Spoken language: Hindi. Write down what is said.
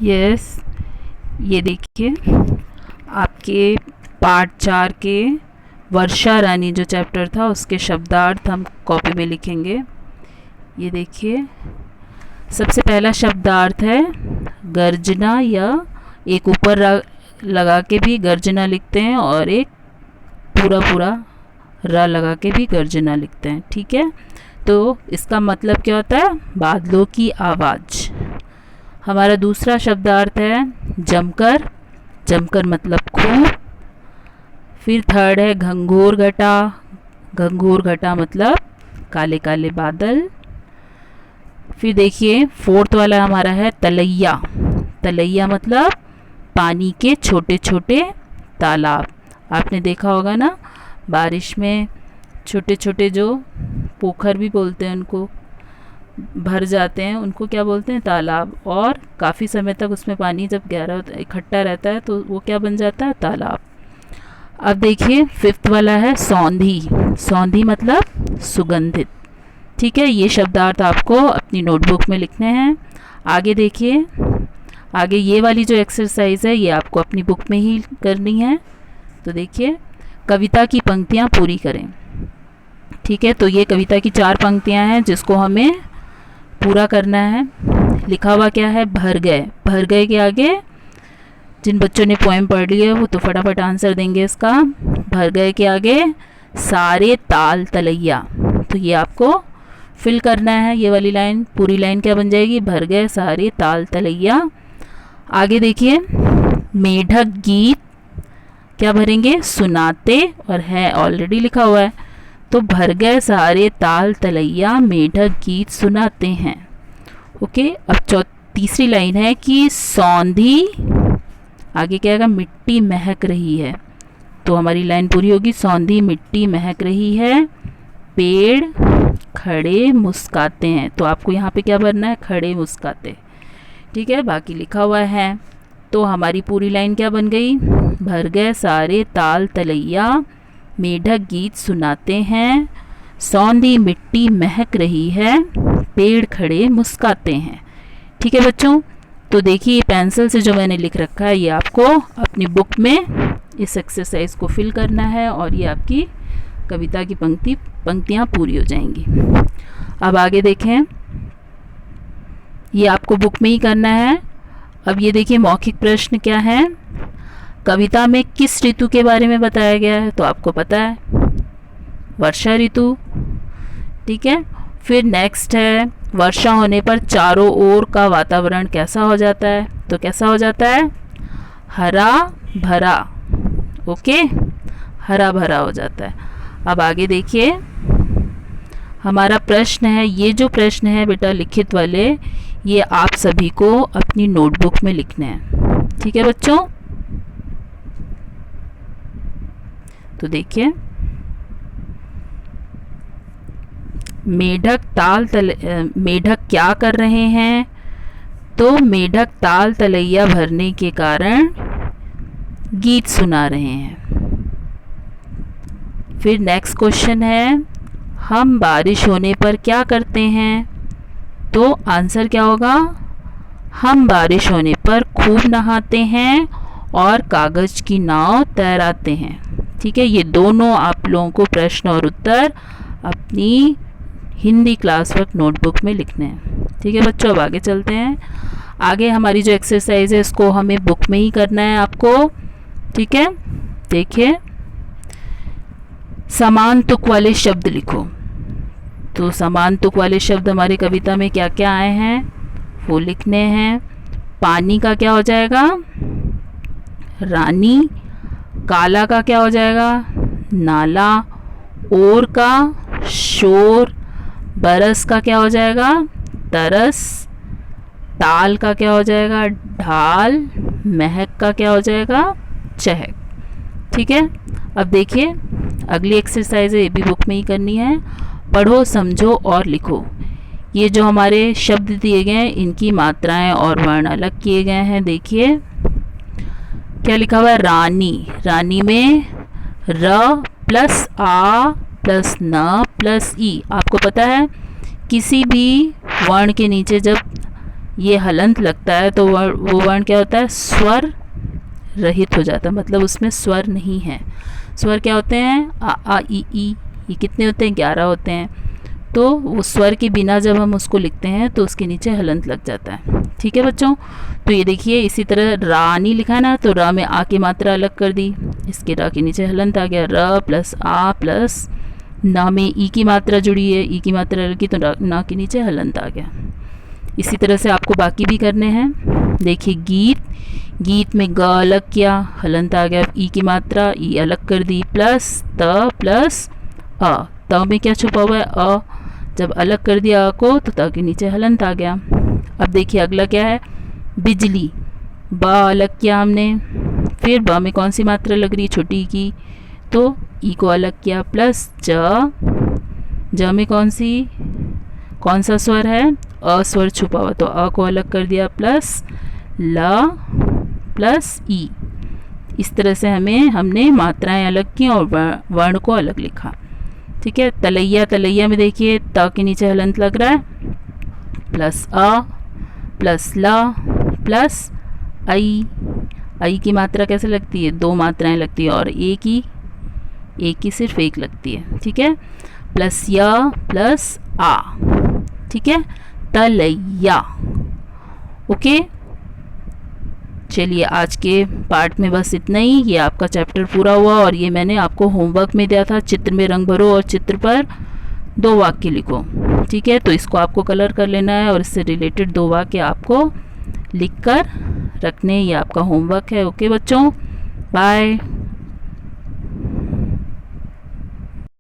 यस, ये देखिए आपके पार्ट 4 के वर्षा रानी जो चैप्टर था उसके शब्दार्थ हम कॉपी में लिखेंगे। ये देखिए सबसे पहला शब्दार्थ है गर्जना, या एक ऊपर लगा के भी गर्जना लिखते हैं और एक पूरा पूरा रा लगा के भी गर्जना लिखते हैं। ठीक है, तो इसका मतलब क्या होता है? बादलों की आवाज़। हमारा दूसरा शब्दार्थ है जमकर, जमकर मतलब खूब। फिर थर्ड है घंघोर घटा, घंघोर घटा मतलब काले काले बादल। फिर देखिए फोर्थ वाला हमारा है तलैया, तलैया मतलब पानी के छोटे छोटे तालाब। आपने देखा होगा ना, बारिश में छोटे छोटे जो पोखर भी बोलते हैं उनको, भर जाते हैं, उनको क्या बोलते हैं? तालाब। और काफ़ी समय तक उसमें पानी जब गहरा इकट्ठा रहता है तो वो क्या बन जाता है? तालाब। अब देखिए फिफ्थ वाला है सौंधी, सौंधी मतलब सुगंधित। ठीक है, ये शब्दार्थ आपको अपनी नोटबुक में लिखने हैं। आगे देखिए, आगे ये वाली जो एक्सरसाइज है ये आपको अपनी बुक में ही करनी है। तो देखिए कविता की पंक्तियाँ पूरी करें। ठीक है, तो ये कविता की 4 पंक्तियाँ हैं जिसको हमें पूरा करना है। लिखा हुआ क्या है? भर गए। भर गए के आगे जिन बच्चों ने पोएम पढ़ लिया वो तो फटाफट आंसर देंगे इसका। भर गए के आगे सारे ताल तलैया, तो ये आपको फिल करना है। ये वाली लाइन, पूरी लाइन क्या बन जाएगी? भर गए सारे ताल तलैया। आगे देखिए मेढक गीत क्या भरेंगे? सुनाते, और है ऑलरेडी लिखा हुआ है। तो भर गए सारे ताल तलैया मेढक गीत सुनाते हैं। ओके, अब तीसरी लाइन है कि सौंधी, आगे क्या आएगा? मिट्टी महक रही है। तो हमारी लाइन पूरी होगी, सौंधी मिट्टी महक रही है, पेड़ खड़े मुस्काते हैं। तो आपको यहाँ पे क्या भरना है? खड़े मुस्काते। ठीक है, बाकी लिखा हुआ है। तो हमारी पूरी लाइन क्या बन गई? भर गए सारे ताल तलैया मेढक गीत सुनाते हैं, सौंधी मिट्टी महक रही है, पेड़ खड़े मुस्काते हैं। ठीक है बच्चों, तो देखिए पेंसिल से जो मैंने लिख रखा है ये आपको अपनी बुक में इस एक्सरसाइज को फिल करना है और ये आपकी कविता की पंक्तियाँ पूरी हो जाएंगी। अब आगे देखें, ये आपको बुक में ही करना है। अब ये देखिए मौखिक प्रश्न क्या है? कविता में किस ऋतु के बारे में बताया गया है? तो आपको पता है, वर्षा ऋतु। ठीक है, फिर नेक्स्ट है वर्षा होने पर चारों ओर का वातावरण कैसा हो जाता है? तो कैसा हो जाता है? हरा भरा। ओके, हरा भरा हो जाता है। अब आगे देखिए हमारा प्रश्न है, ये जो प्रश्न है बेटा लिखित वाले, ये आप सभी को अपनी नोटबुक में लिखने हैं। ठीक है बच्चों, तो देखिए मेढक क्या कर रहे हैं? तो मेढक ताल तलैया भरने के कारण गीत सुना रहे हैं। फिर नेक्स्ट क्वेश्चन है, हम बारिश होने पर क्या करते हैं? तो आंसर क्या होगा? हम बारिश होने पर खूब नहाते हैं और कागज़ की नाव तैराते हैं। ठीक है, ये दोनों आप लोगों को प्रश्न और उत्तर अपनी हिंदी क्लास वर्क नोटबुक में लिखने हैं। ठीक है बच्चों, अब आगे चलते हैं। आगे हमारी जो एक्सरसाइज है इसको हमें बुक में ही करना है आपको। ठीक है, देखिए समान तुक वाले शब्द लिखो। तो समान तुक वाले शब्द हमारी कविता में क्या क्या आए हैं वो लिखने हैं। पानी का क्या हो जाएगा? रानी। काला का क्या हो जाएगा? नाला। ओर का शोर। बरस का क्या हो जाएगा? तरस। ताल का क्या हो जाएगा? ढाल। महक का क्या हो जाएगा? चहक। ठीक है, अब देखिए अगली एक्सरसाइज है, ये भी बुक में ही करनी है। पढ़ो, समझो और लिखो। ये जो हमारे शब्द दिए गए हैं इनकी मात्राएं और वर्ण अलग किए गए हैं। देखिए क्या लिखा हुआ है? रानी। रानी में र प्लस आ प्लस न प्लस ई। आपको पता है किसी भी वर्ण के नीचे जब ये हलंत लगता है तो वो वर्ण क्या होता है, स्वर रहित हो जाता है, मतलब उसमें स्वर नहीं है। स्वर क्या होते हैं, आ ई ई, ये कितने होते हैं, 11 होते हैं। तो वो स्वर के बिना जब हम उसको लिखते हैं तो उसके नीचे हलंत लग जाता है। ठीक है बच्चों, तो ये देखिए इसी तरह रानी लिखा है ना, तो रा में आ की मात्रा अलग कर दी, इसके रा के नीचे हलंत आ गया, र प्लस आ प्लस ना में ई की मात्रा जुड़ी है, ई की मात्रा लगी तो ना के नीचे हलंत आ गया। इसी तरह से आपको बाकी भी करने हैं। देखिए गीत, गीत में ग अलग किया, हलंत आ गया, ई की मात्रा ई अलग कर दी, प्लस प्लस अ, त में क्या छुपा हुआ है, अ, जब अलग कर दिया अ को तो त के नीचे हलंत आ गया। अब देखिए अगला क्या है, बिजली, ब अलग किया हमने, फिर ब में कौन सी मात्रा लग रही है, छोटी की, तो ई को अलग किया, प्लस ज में कौन सा स्वर है, अ स्वर छुपा हुआ, तो अ को अलग कर दिया, प्लस ल प्लस ई। इस तरह से हमने मात्राएं अलग की और वर्ण को अलग लिखा। ठीक है, तलैया, तलैया में देखिए त के नीचे हलंत लग रहा है, प्लस अ प्लस ल प्लस आई की मात्रा कैसे लगती है, 2 मात्राएं लगती है, और ए की सिर्फ 1 लगती है। ठीक है, प्लस य प्लस आ। ठीक है, तलैया। ओके, चलिए आज के पार्ट में बस इतना ही। ये आपका चैप्टर पूरा हुआ और ये मैंने आपको होमवर्क में दिया था, चित्र में रंग भरो और चित्र पर 2 वाक्य लिखो। ठीक है, तो इसको आपको कलर कर लेना है और इससे रिलेटेड 2 वाक्य आपको लिख कर रखने, ये आपका होमवर्क है। ओके बच्चों, बाय।